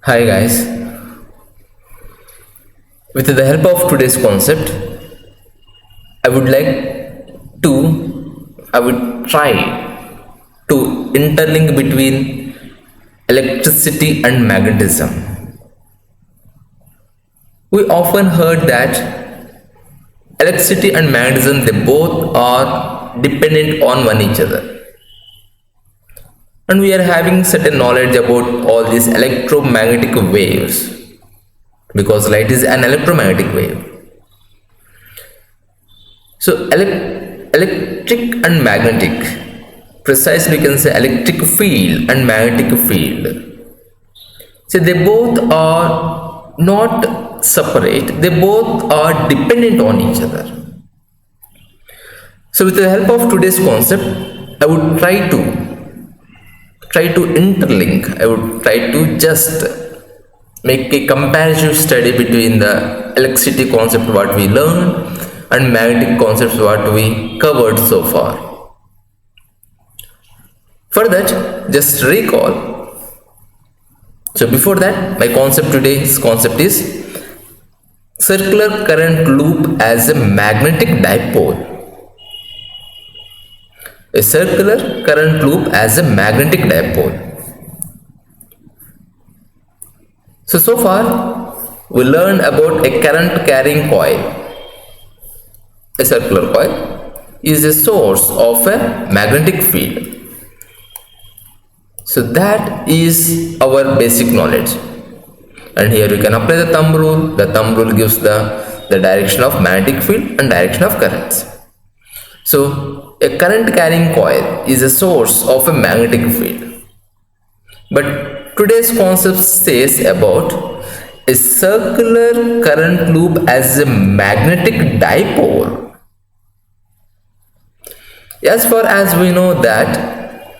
Hi guys, with the help of today's concept, I would like to, I would try to interlink between electricity and magnetism. We often heard that electricity and magnetism they both are dependent on one each other. And we are having certain knowledge about all these electromagnetic waves because light is an electromagnetic wave. So electric and magnetic, precisely you can say electric field and magnetic field. So they both are not separate, they both are dependent on each other. So with the help of today's concept, I would try to interlink. I would try to just make a comparative study between the electricity concept what we learned and magnetic concepts what we covered so far. For that, just recall. So before that, my today's concept is circular current loop as a magnetic dipole. A circular current loop as a magnetic dipole. So far we learned about a current carrying coil. A circular coil is a source of a magnetic field. So that is our basic knowledge. And here we can apply the thumb rule. The thumb rule gives the direction of magnetic field and direction of currents. So a current carrying coil is a source of a magnetic field. But today's concept says about a circular current loop as a magnetic dipole. As far as we know that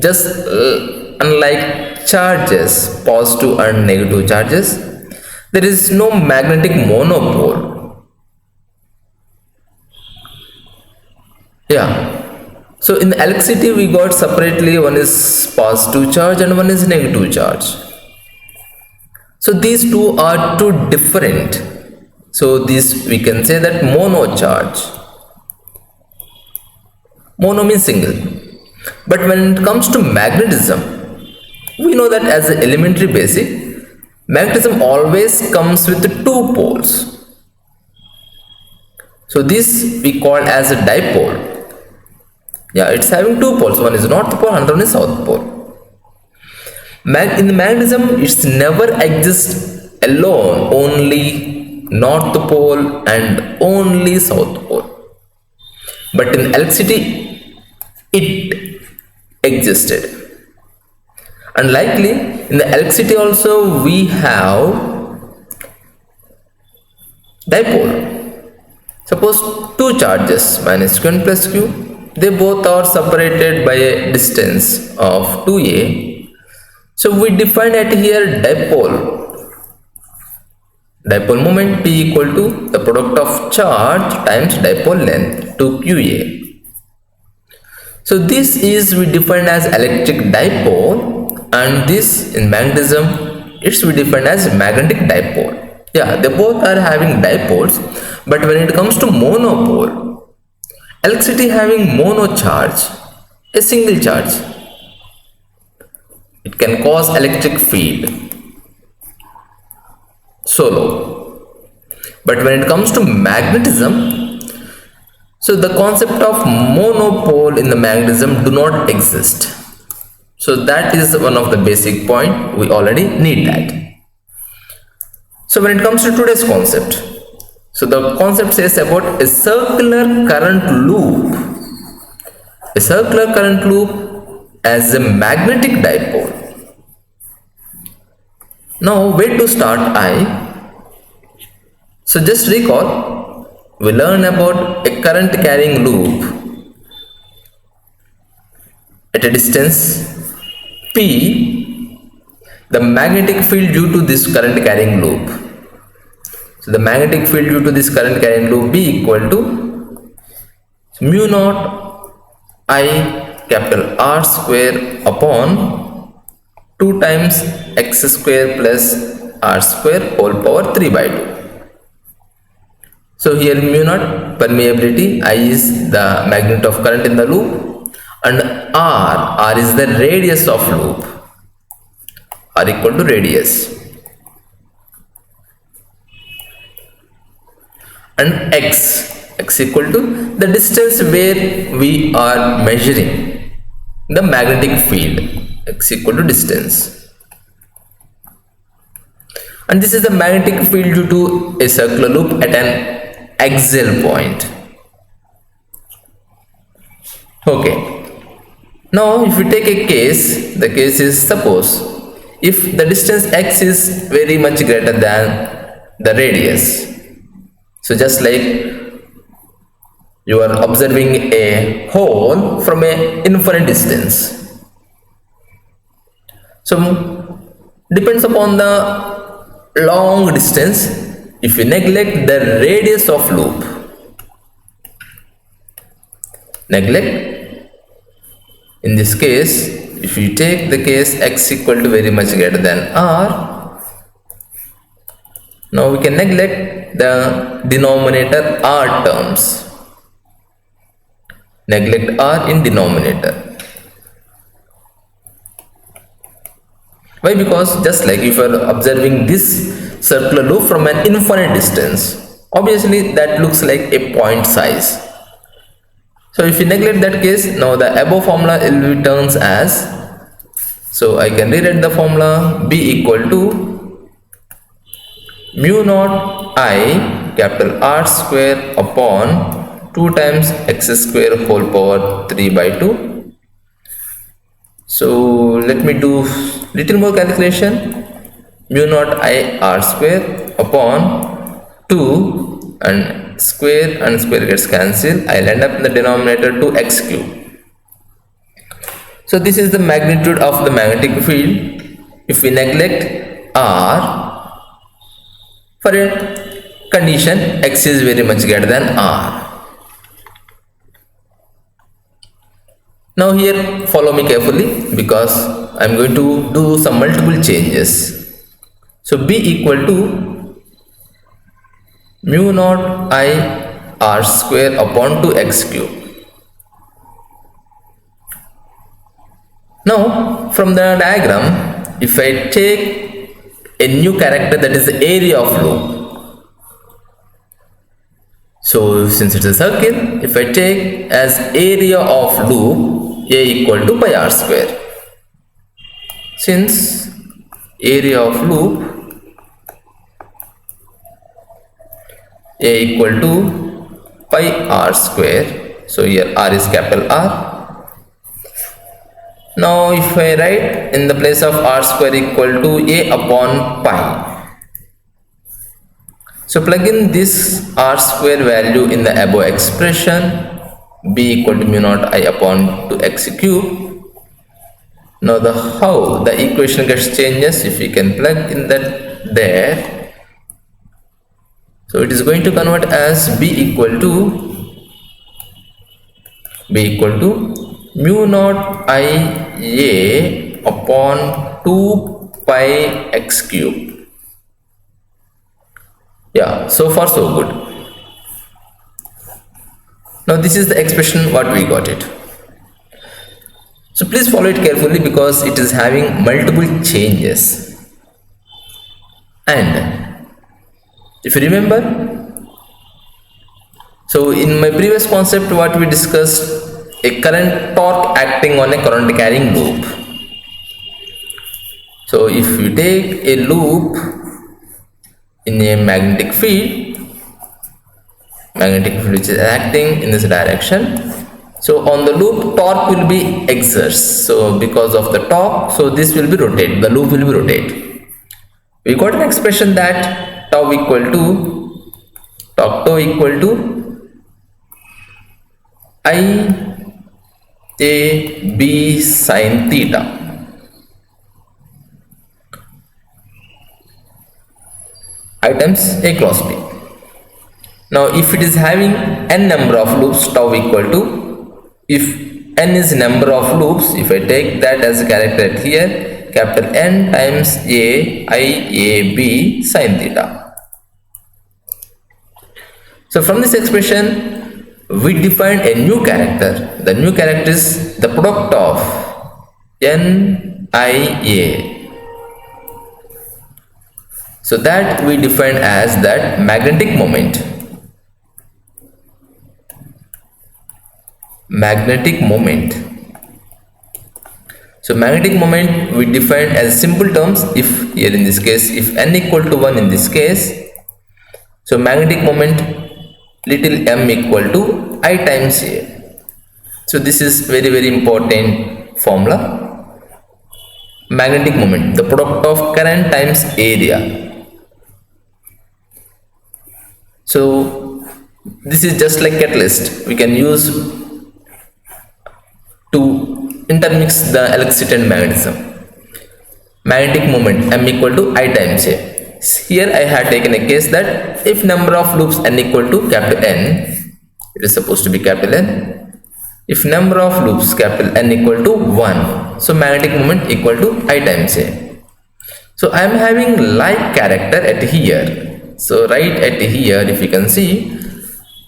just unlike charges, positive and negative charges, there is no magnetic monopole. So in the electricity we got separately, one is positive charge and one is negative charge. So these two are two different. So this we can say that mono charge. Mono means single. But when it comes to magnetism, we know that as an elementary basic, magnetism always comes with two poles. So this we call as a dipole. It's having two poles. One is north pole, another one is south pole. In the magnetism, it's never exists alone, only north pole and only south pole. But in electricity, it existed. And likely, in the electricity also, we have dipole. Suppose two charges, minus q and plus q. They both are separated by a distance of 2a. So we define it here dipole. Dipole moment P equal to the product of charge times dipole length 2qa. So this is we define as electric dipole, and this in magnetism it's we define as magnetic dipole. They both are having dipoles, but when it comes to monopole, electricity having mono charge, a single charge, it can cause electric field solo. But when it comes to magnetism, so the concept of monopole in the magnetism do not exist. So that is one of the basic point, we already need that. So when it comes to today's concept, so the concept says about a circular current loop. A circular current loop as a magnetic dipole. Now where to start So just recall, we learn about a current carrying loop at a distance P, the magnetic field due to this current carrying loop. So the magnetic field due to this current carrying loop B equal to mu naught I capital R square upon 2 times x square plus r square whole power 3 by 2. So here mu naught permeability, I is the magnitude of current in the loop, and r is the radius of loop, r equal to radius, and x equal to the distance where we are measuring the magnetic field, x equal to distance, and this is the magnetic field due to a circular loop at an axial point. Okay, now if we take a case, the case is, suppose if the distance x is very much greater than the radius. So just like you are observing a hole from a infinite distance. So depends upon the long distance. If you neglect the radius of loop, in this case, if you take the case x equal to very much greater than r, now we can neglect the denominator r terms. Neglect r in denominator. Why? Because just like if you are observing this circular loop from an infinite distance, obviously that looks like a point size. So if you neglect that case, now the above formula will be turns as, so I can rewrite the formula b equal to mu naught I capital R square upon 2 times x square whole power 3 by 2. So let me do little more calculation. Mu naught I R square upon 2, and square gets cancelled. I'll end up in the denominator 2x cube. So this is the magnitude of the magnetic field if we neglect r for a condition x is very much greater than r. Now here follow me carefully, because I am going to do some multiple changes. So b equal to mu naught I r square upon 2x cube. Now from the diagram, if I take a new character, that is the area of loop. So since it's a circle, if I take as area of loop a equal to pi r square, since area of loop a equal to pi r square, so here r is capital R. Now if I write in the place of r square equal to a upon pi, so plug in this r square value in the above expression, b equal to mu naught I upon 2x cube. Now how the equation gets changes, if we can plug in that there, so it is going to convert as b equal to mu naught I a upon 2 pi x cube. Yeah, so far so good. Now this is the expression what we got it. So please follow it carefully, because it is having multiple changes. And if you remember, so in my previous concept what we discussed, a current torque acting on a current carrying loop. So if you take a loop in a magnetic field which is acting in this direction, so on the loop torque will be exerts. So because of the torque, so this will be rotate, the loop will be rotate. We got an expression that tau equal to I a b sin theta. I times a cross b. Now if it is having n number of loops, tau equal to, if n is number of loops, if I take that as a character here, capital N times A I A B sin theta. So from this expression, we define a new character. The new character is the product of N I A. So that we define as that magnetic moment. Magnetic moment. So magnetic moment we define as simple terms. If here in this case, if n equal to 1 in this case, so magnetic moment little m equal to I times A. So this is very important formula. Magnetic moment, the product of current times area. So this is just like catalyst. We can use to intermix the electricity and magnetism. Magnetic moment m equal to I times A. Here I had taken a case that if number of loops n equal to capital N, it is supposed to be capital N. If number of loops capital N equal to 1, so magnetic moment equal to I times A. So I am having like character at here. So right at here, if you can see,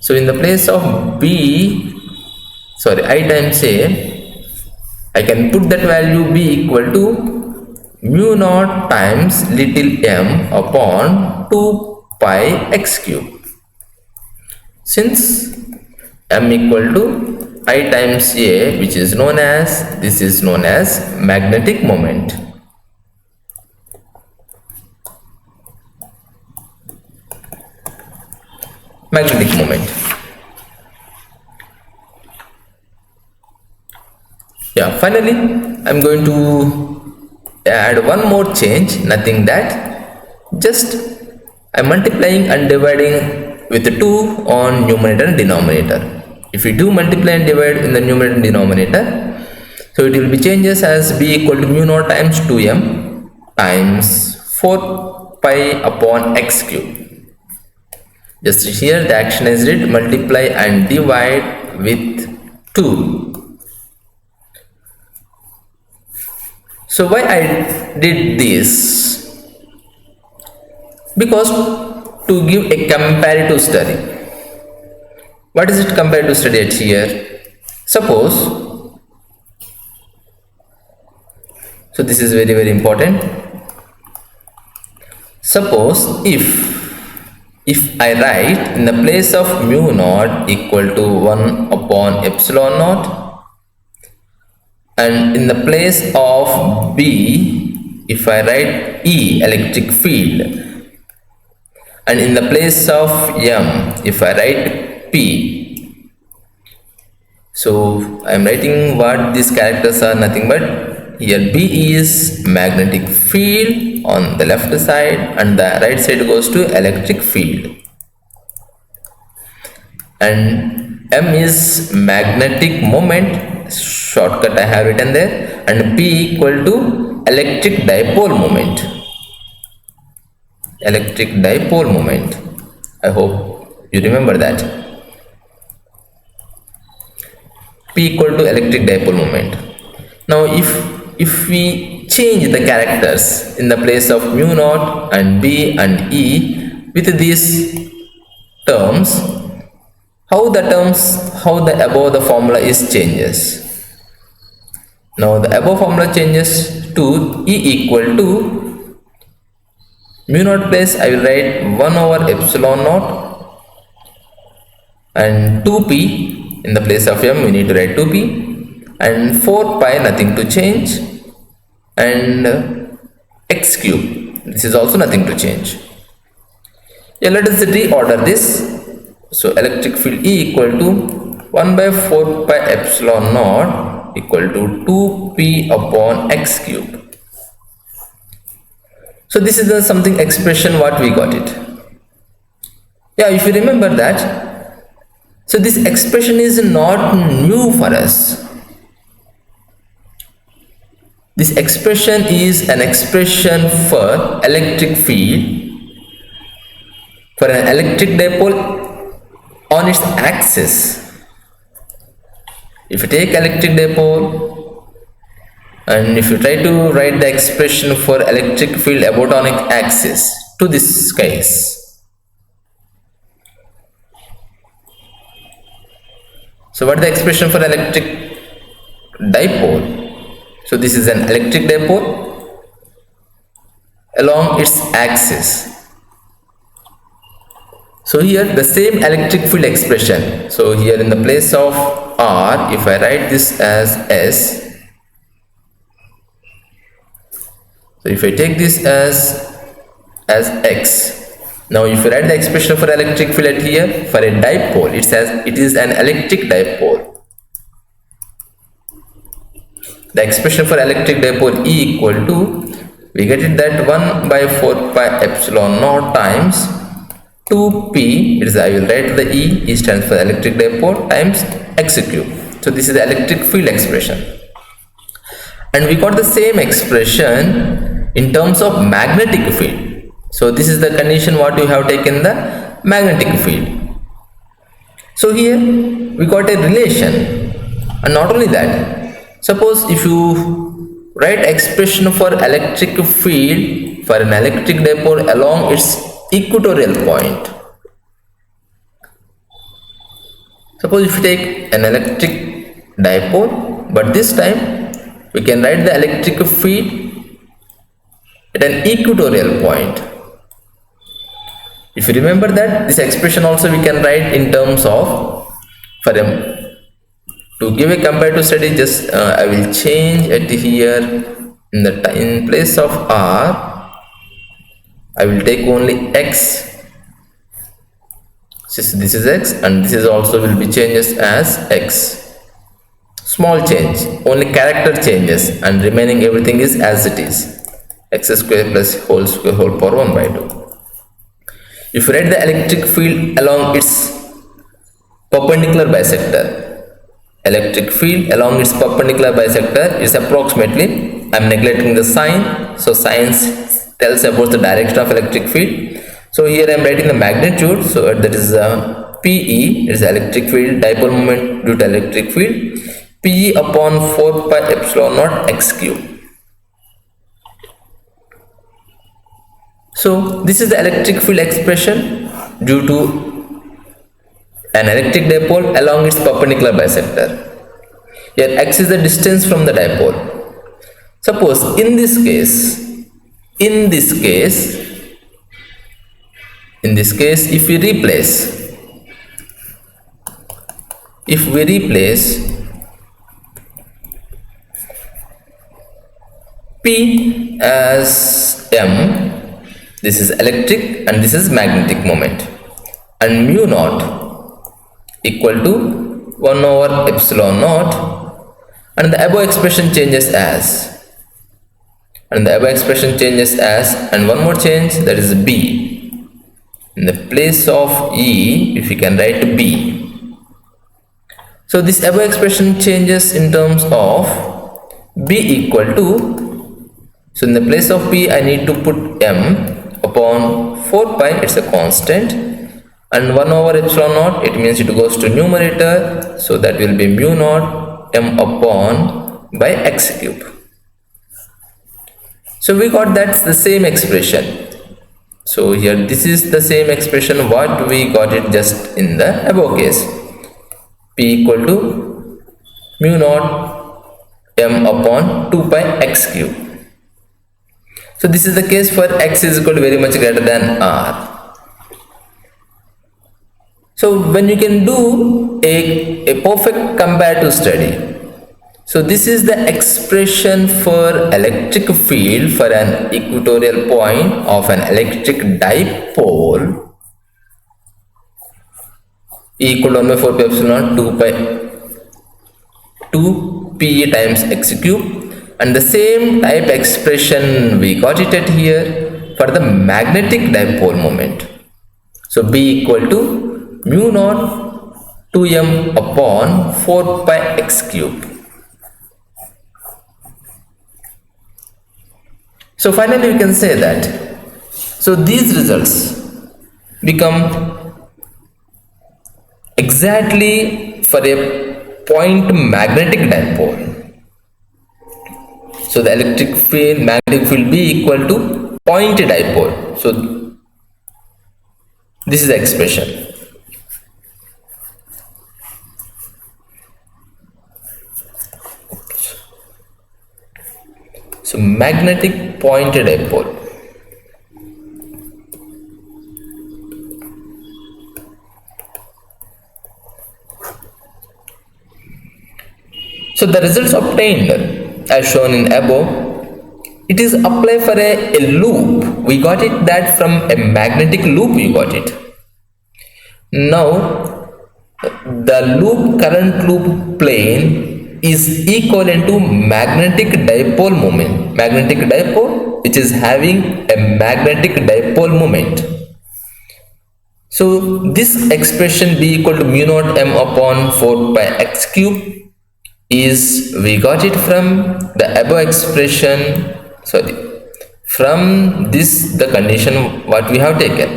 so in the place of I times A, I can put that value B equal to mu naught times little m upon 2 pi x cube. Since m equal to I times A, which is known as, this is known as magnetic moment. Magnetic moment. Yeah, finally I'm going to add one more change, nothing that, just I'm multiplying and dividing with 2 on numerator and denominator. If you do multiply and divide in the numerator and denominator, so it will be changes as B equal to mu naught times 2m times 4 pi upon x cube. Just here the action is read multiply and divide with 2. So why I did this? Because to give a comparative study. What is it comparative study at here? Suppose, so this is very important. Suppose if I write in the place of mu naught equal to 1 upon epsilon naught, and in the place of B, if I write E, electric field, and in the place of M, if I write P, so I am writing what these characters are, nothing but here B is magnetic field on the left side and the right side goes to electric field, and M is magnetic moment, shortcut I have written there, and P equal to electric dipole moment. Electric dipole moment. I hope you remember that. P equal to electric dipole moment. Now if we change the characters in the place of mu naught and B and E with these terms, how the above the formula is changes. Now the above formula changes to E equal to mu naught place I will write 1 over epsilon naught, and 2p in the place of M we need to write 2p, and 4 pi nothing to change, and x cube, this is also nothing to change. Yeah, let us reorder this. So electric field E equal to 1 by 4 pi epsilon naught equal to 2p upon x cube. So this is the something expression what we got it. Yeah, if you remember that, so this expression is not new for us. This expression is an expression for electric field for an electric dipole on its axis. If you take electric dipole And if you try to write the expression for electric field about onic axis to this case, so what is the expression for electric dipole? So this is an electric dipole along its axis. So here the same electric field expression. So here in the place of R, if I write this as S, so if I take this as X, now if you write the expression for electric field at here, for a dipole, it says it is an electric dipole. The expression for electric dipole E equal to, we get it that 1 by 4 pi epsilon naught times 2p, it is, I will write the E stands for electric dipole, times x cube. So this is the electric field expression. And we got the same expression in terms of magnetic field. So this is the condition what you have taken the magnetic field. So here we got a relation, and not only that, suppose if you write expression for electric field for an electric dipole along its equatorial point. Suppose if you take an electric dipole, but this time we can write the electric field at an equatorial point. If you remember that, this expression also we can write in terms of, for to give a comparative study, just I will change it here in place of R, I will take only X. This is X, and this is also will be changes as X. Small change, only character changes, and remaining everything is as it is. X square plus whole square whole power 1 by 2. If you write the electric field along its perpendicular bisector, electric field along its perpendicular bisector is approximately, I am neglecting the sign, so science tells about the direction of electric field. So here I am writing the magnitude, so that is PE, it is electric field, dipole moment due to electric field, PE upon 4 pi epsilon naught x cube. So this is the electric field expression due to an electric dipole along its perpendicular bisector. Here x is the distance from the dipole. Suppose in this case, if we replace P as M, this is electric and this is magnetic moment, and mu naught equal to 1 over epsilon naught, and the above expression changes as, and one more change, that is B. In the place of E, if you can write B. So this above expression changes in terms of B equal to, so in the place of P I need to put M upon 4 pi, it's a constant, and 1 over epsilon naught, it means it goes to numerator, so that will be mu naught M upon by x cube. So we got that's the same expression. So here this is the same expression what we got it just in the above case. P equal to mu naught M upon 2 pi x cube. So this is the case for x is equal to very much greater than R. So when you can do a perfect comparative study, so this is the expression for electric field for an equatorial point of an electric dipole E equal to 1 by 4 pi epsilon 2 pi times x cube, and the same type expression we got it at here for the magnetic dipole moment. So B equal to mu naught 2m upon 4 pi x cube. So finally we can say that, so these results become exactly for a point magnetic dipole. So the electric field, magnetic field B equal to point dipole. So this is the expression. So magnetic point dipole. So the results obtained as shown in above, it is applied for a loop. We got it that from a magnetic loop we got it. Now the loop current loop plane is equivalent to magnetic dipole moment. Magnetic dipole which is having a magnetic dipole moment. So this expression B equal to mu naught m upon 4 pi x cube is we got it from the above expression, from this the condition what we have taken.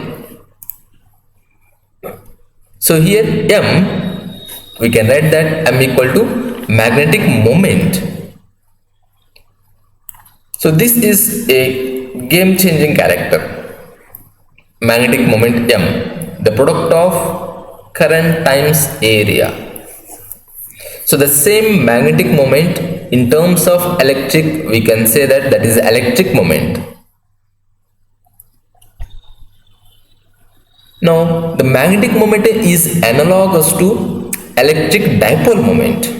So here m, we can write that m equal to magnetic moment. So this is a game changing character, magnetic moment m, the product of current times area. So the same magnetic moment in terms of electric, we can say that is electric moment. Now the magnetic moment is analogous to electric dipole moment.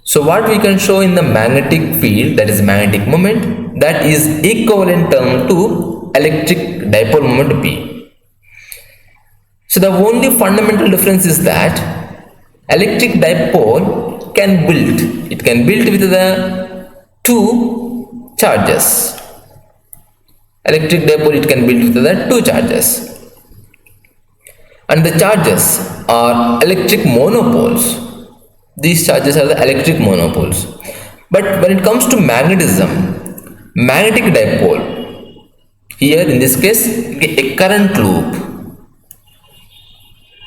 So what we can show in the magnetic field, that is magnetic moment, that is equivalent term to electric dipole moment B. So the only fundamental difference is that electric dipole can build. It can build with the two charges. Electric dipole it can build with the two charges. And the charges are electric monopoles. These charges are the electric monopoles. But when it comes to magnetism, magnetic dipole, here in this case a current loop.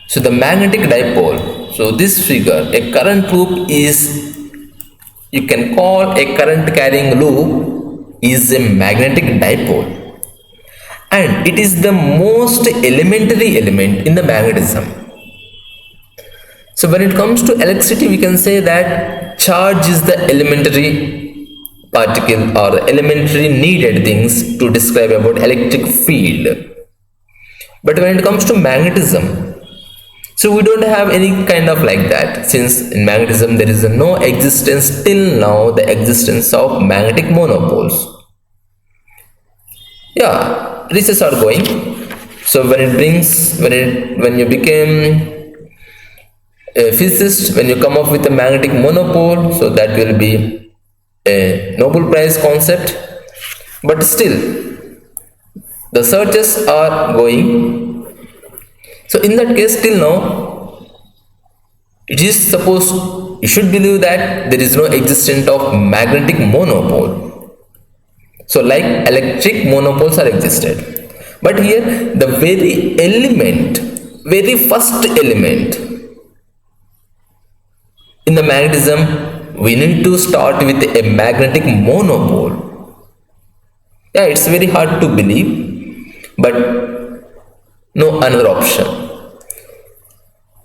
So the magnetic dipole, so this figure, a current loop is, you can call a current carrying loop is a magnetic dipole, and it is the most elementary element in the magnetism. So when it comes to electricity, we can say that charge is the elementary particle or the elementary needed things to describe about electric field. But when it comes to magnetism, so we don't have any kind of like that, since in magnetism there is no existence till now, the existence of magnetic monopoles. Yeah, research are going. So when you became a physicist, when you come up with a magnetic monopole, so that will be a Nobel Prize concept. But still the searches are going. So in that case, till now, it is supposed, you should believe that there is no existence of magnetic monopole. So like electric monopoles are existed. But here the very first element in the magnetism, we need to start with a magnetic monopole. Yeah, it's very hard to believe, but no another option.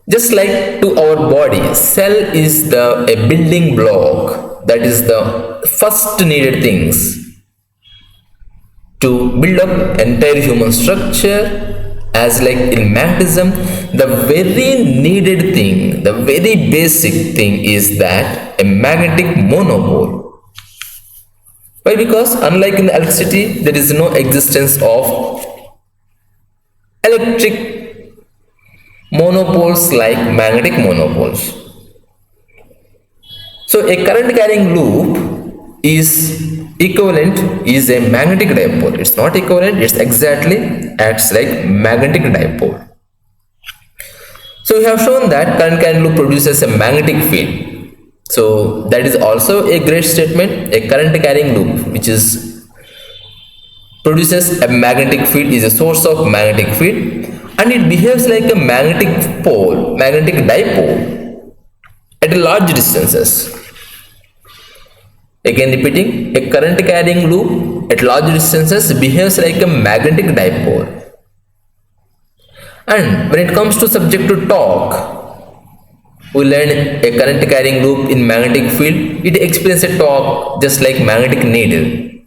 Just like to our body, cell is a building block, that is the first needed things to build up entire human structure. As like in magnetism, the very needed thing, the very basic thing is that a magnetic monopole. Why? Because unlike in the electricity, there is no existence of electric monopoles like magnetic monopoles. So a current carrying loop is equivalent is a magnetic dipole. It's not equivalent, it's exactly acts like magnetic dipole. So we have shown that current carrying loop produces a magnetic field. So that is also a great statement. A current carrying loop which is produces a magnetic field is a source of magnetic field, and it behaves like a magnetic pole, magnetic dipole at large distances. Again repeating, a current carrying loop at large distances behaves like a magnetic dipole. And when it comes to subject to torque, we learn a current carrying loop in magnetic field. It experiences a torque just like magnetic needle.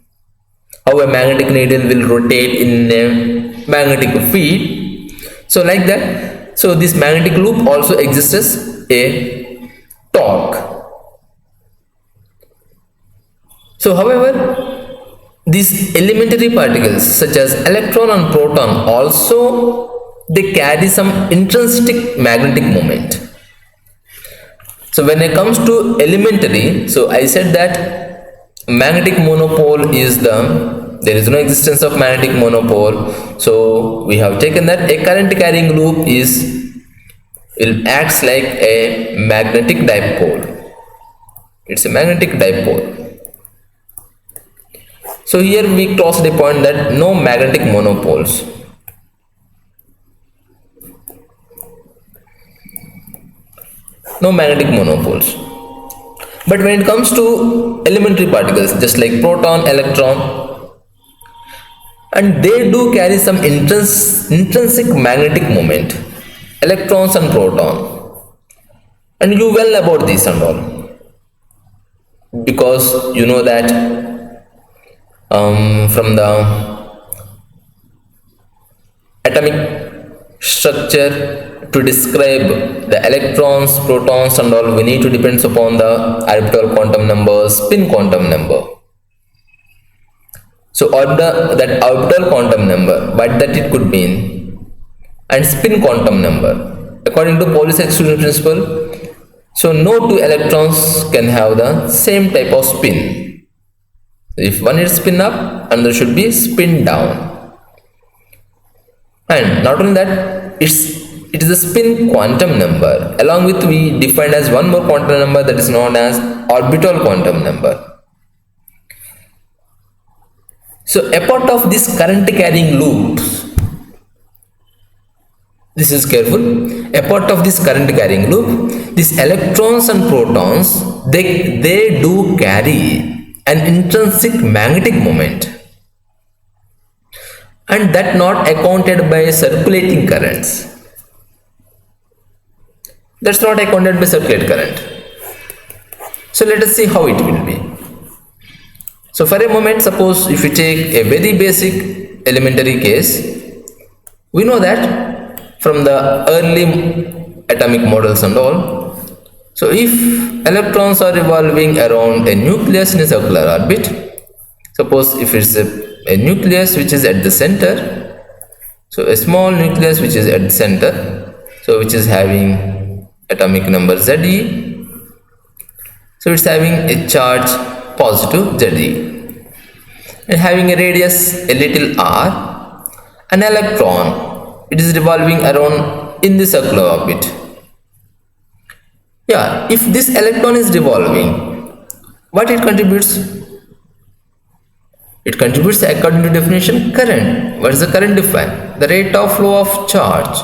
How a magnetic needle will rotate in a magnetic field. So like that. So this magnetic loop also exists as a torque. So however, these elementary particles such as electron and proton also they carry some intrinsic magnetic moment. So when it comes to elementary, so I said that magnetic monopole is there is no existence of magnetic monopole. So we have taken that a current carrying loop will acts like a magnetic dipole. It's a magnetic dipole. So here we crossed the point that no magnetic monopoles. No magnetic monopoles. But when it comes to elementary particles just like proton, electron, and they do carry some intrinsic magnetic moment, electrons and proton, and you well about this and all, because you know that from the atomic structure to describe the electrons, protons and all, we need to depend upon the orbital quantum number, spin quantum number. So that orbital quantum number, what that it could mean, and spin quantum number according to Pauli's exclusion principle. So no two electrons can have the same type of spin. If one is spin up, another should be spin down. And not only that, it is a spin quantum number. Along with we defined as one more quantum number that is known as orbital quantum number. So a part of this current carrying loops, this is careful, a part of this current carrying loop, these electrons and protons, they do carry an intrinsic magnetic moment, and that not accounted by circulating currents. That's not accounted by circulate current. So let us see how it will be. So for a moment, suppose if we take a very basic elementary case, we know that from the early atomic models and all, so if electrons are revolving around a nucleus in a circular orbit, suppose if it's a nucleus which is at the center, so a small nucleus which is at the center, so which is having atomic number Ze, so it's having a charge positive Ze and having a radius a little r, an electron, it is revolving around in the circular orbit. Yeah, if this electron is revolving, what it contributes? It contributes according to definition current. What is the current defined? The rate of flow of charge,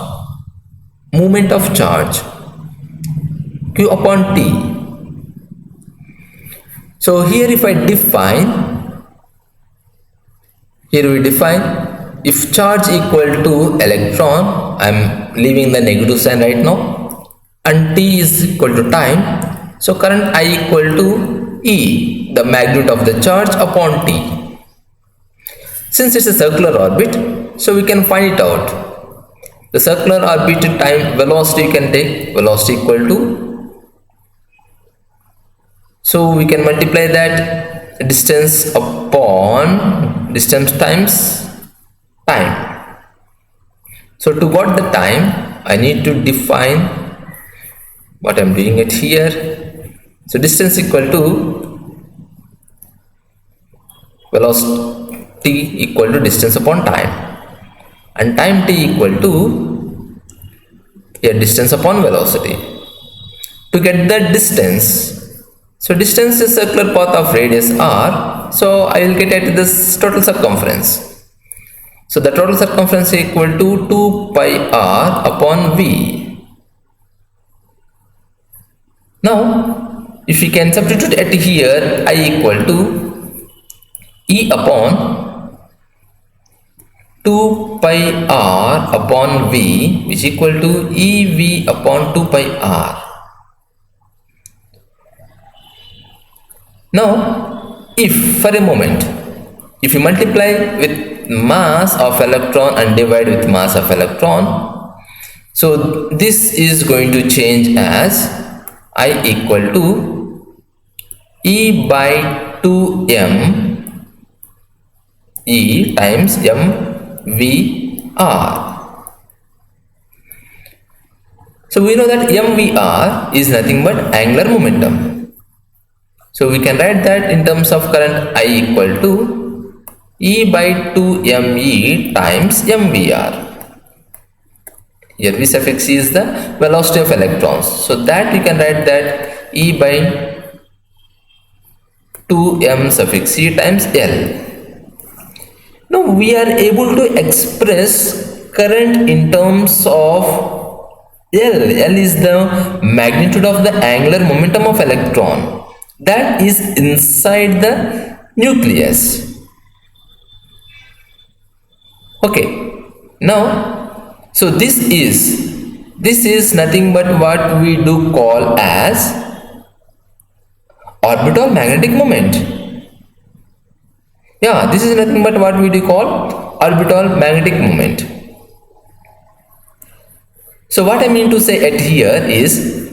movement of charge, Q upon T. So here if I define, here we define, if charge equal to electron, I am leaving the negative sign right now, and T is equal to time, so current I equal to E, the magnitude of the charge upon T. Since it's a circular orbit, so we can find it out. The circular orbit time velocity you can take, velocity equal to, so we can multiply that distance upon distance times time. So to got the time, I need to define what I am doing it here. So distance equal to velocity equal to distance upon time, and time t equal to distance upon velocity. To get that distance, so distance is circular path of radius r, so I will get at this total circumference. So the total circumference is equal to 2 pi r upon v. Now if we can substitute at here, I equal to E upon 2 pi r upon v, which equal to EV upon 2 pi r. Now, if for a moment, if you multiply with mass of electron and divide with mass of electron, so this is going to change as I equal to E by 2m E times mvr. So we know that mvr is nothing but angular momentum. So we can write that in terms of current I equal to E by 2me times mvr. Here v suffix e is the velocity of electrons. So that we can write that E by 2m suffix e times L. Now we are able to express current in terms of L. L is the magnitude of the angular momentum of electron that is inside the nucleus. Okay. Now, so this is nothing but what we do call as orbital magnetic moment. Yeah, this is nothing but what we do call orbital magnetic moment. So what I mean to say at here is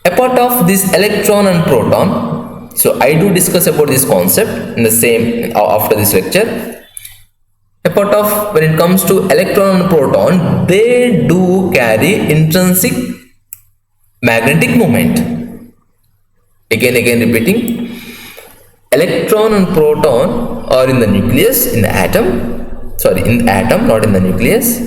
a part of this electron and proton. So I do discuss about this concept in the same after this lecture. A part of when it comes to electron and proton, they do carry intrinsic magnetic moment. Again repeating, electron and proton are in the nucleus, in the atom, not in the nucleus.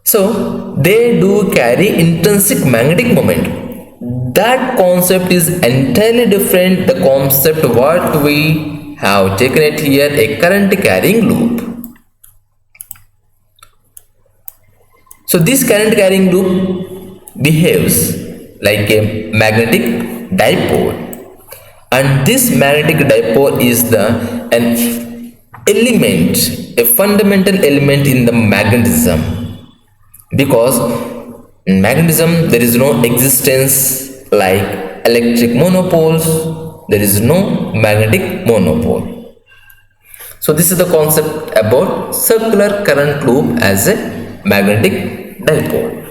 So they do carry intrinsic magnetic moment. That concept is entirely different. The concept what we have taken it here, a current carrying loop. So this current carrying loop behaves like a magnetic dipole, and this magnetic dipole is an element, a fundamental element in the magnetism, because in magnetism there is no existence like electric monopoles. There is no magnetic monopole. So this is the concept about circular current loop as a magnetic dipole.